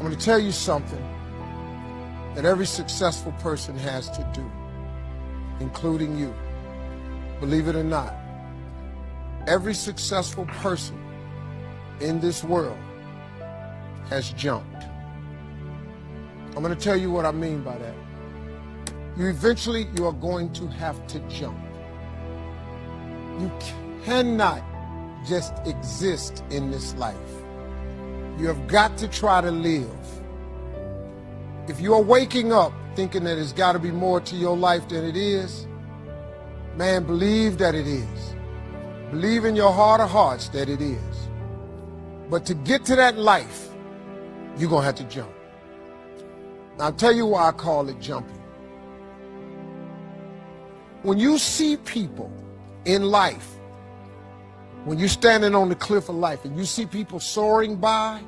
I'm going to tell you something that every successful person has to do, including you. Believe it or not, every successful person in this world has jumped. I'm going to tell you what I mean by that. You are going to have to jump. You cannot just exist in this life. You have got to try to live. If you are waking up thinking that it's got to be more to your life than it is, man, believe that it is. Believe in your heart of hearts that it is. But to get to that life, you're going to have to jump. Now, I'll tell you why I call it jumping. When you see people in life, when you're standing on the cliff of life and you see people soaring by,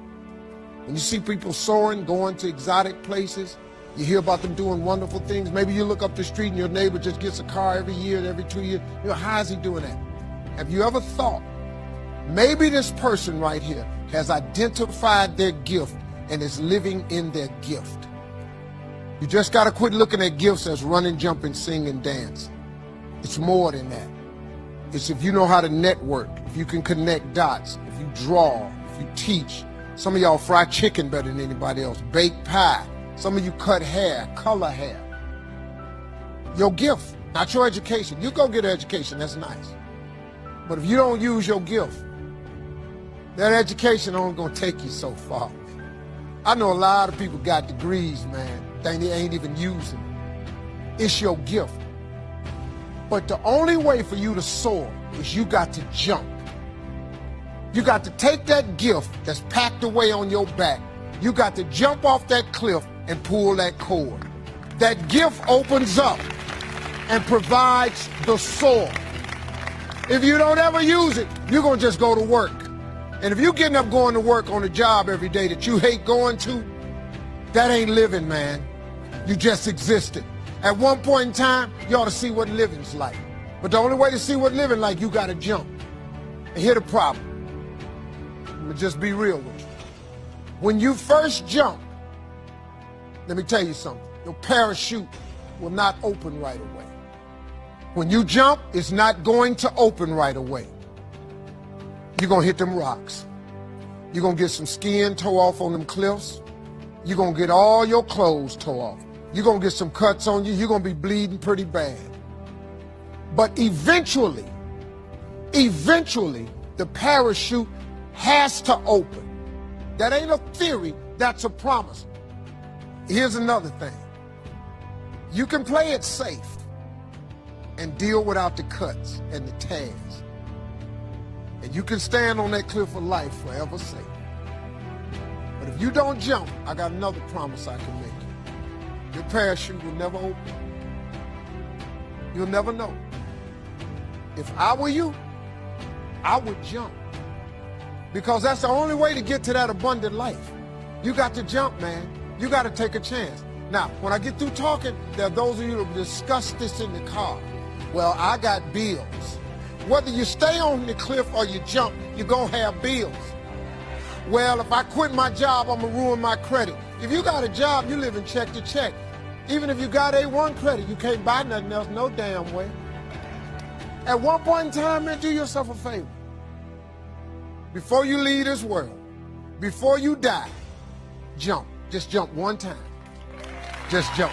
when you see people soaring, going to exotic places, you hear about them doing wonderful things. Maybe you look up the street and your neighbor just gets a car every year, every 2 years. You know, how is he doing that? Have you ever thought, maybe this person right here has identified their gift and is living in their gift? You just got to quit looking at gifts as running, jumping, singing, dance. It's more than that. It's if you know how to network, if you can connect dots, if you draw, if you teach. Some of y'all fry chicken better than anybody else, bake pie. Some of you cut hair, color hair. Your gift, not your education. You go get an education, that's nice. But if you don't use your gift, that education only gonna take you so far. I know a lot of people got degrees, man, they ain't even using it. It's your gift. But the only way for you to soar is you got to jump. You got to take that gift that's packed away on your back. You got to jump off that cliff and pull that cord. That gift opens up and provides the soar. If you don't ever use it, you're going to just go to work. And if you're getting up going to work on a job every day that you hate going to, that ain't living, man. You just existed. At one point in time, you ought to see what living's like. But the only way to see what living like, you got to jump. And here's the problem. I'm going to just be real with you. When you first jump, let me tell you something. Your parachute will not open right away. When you jump, it's not going to open right away. You're going to hit them rocks. You're going to get some skin tore off on them cliffs. You're going to get all your clothes tore off. You're going to get some cuts on you. You're going to be bleeding pretty bad. But eventually, the parachute has to open. That ain't a theory, that's a promise. Here's another thing. You can play it safe and deal without the cuts and the tears. And you can stand on that cliff of life forever safe. But if you don't jump, I got another promise I can make you. Your parachute will never open. You'll never know. If I were you, I would jump. Because that's the only way to get to that abundant life. You got to jump, man. You got to take a chance. Now, when I get through talking, there are those of you who discuss this in the car. Well, I got bills. Whether you stay on the cliff or you jump, you're going to have bills. Well, if I quit my job, I'm going to ruin my credit. If you got a job, you live in check to check. Even if you got A1 credit, you can't buy nothing else no damn way. At one point in time, man, do yourself a favor. Before you leave this world, before you die, jump. Just jump one time. Just jump.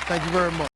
Thank you very much.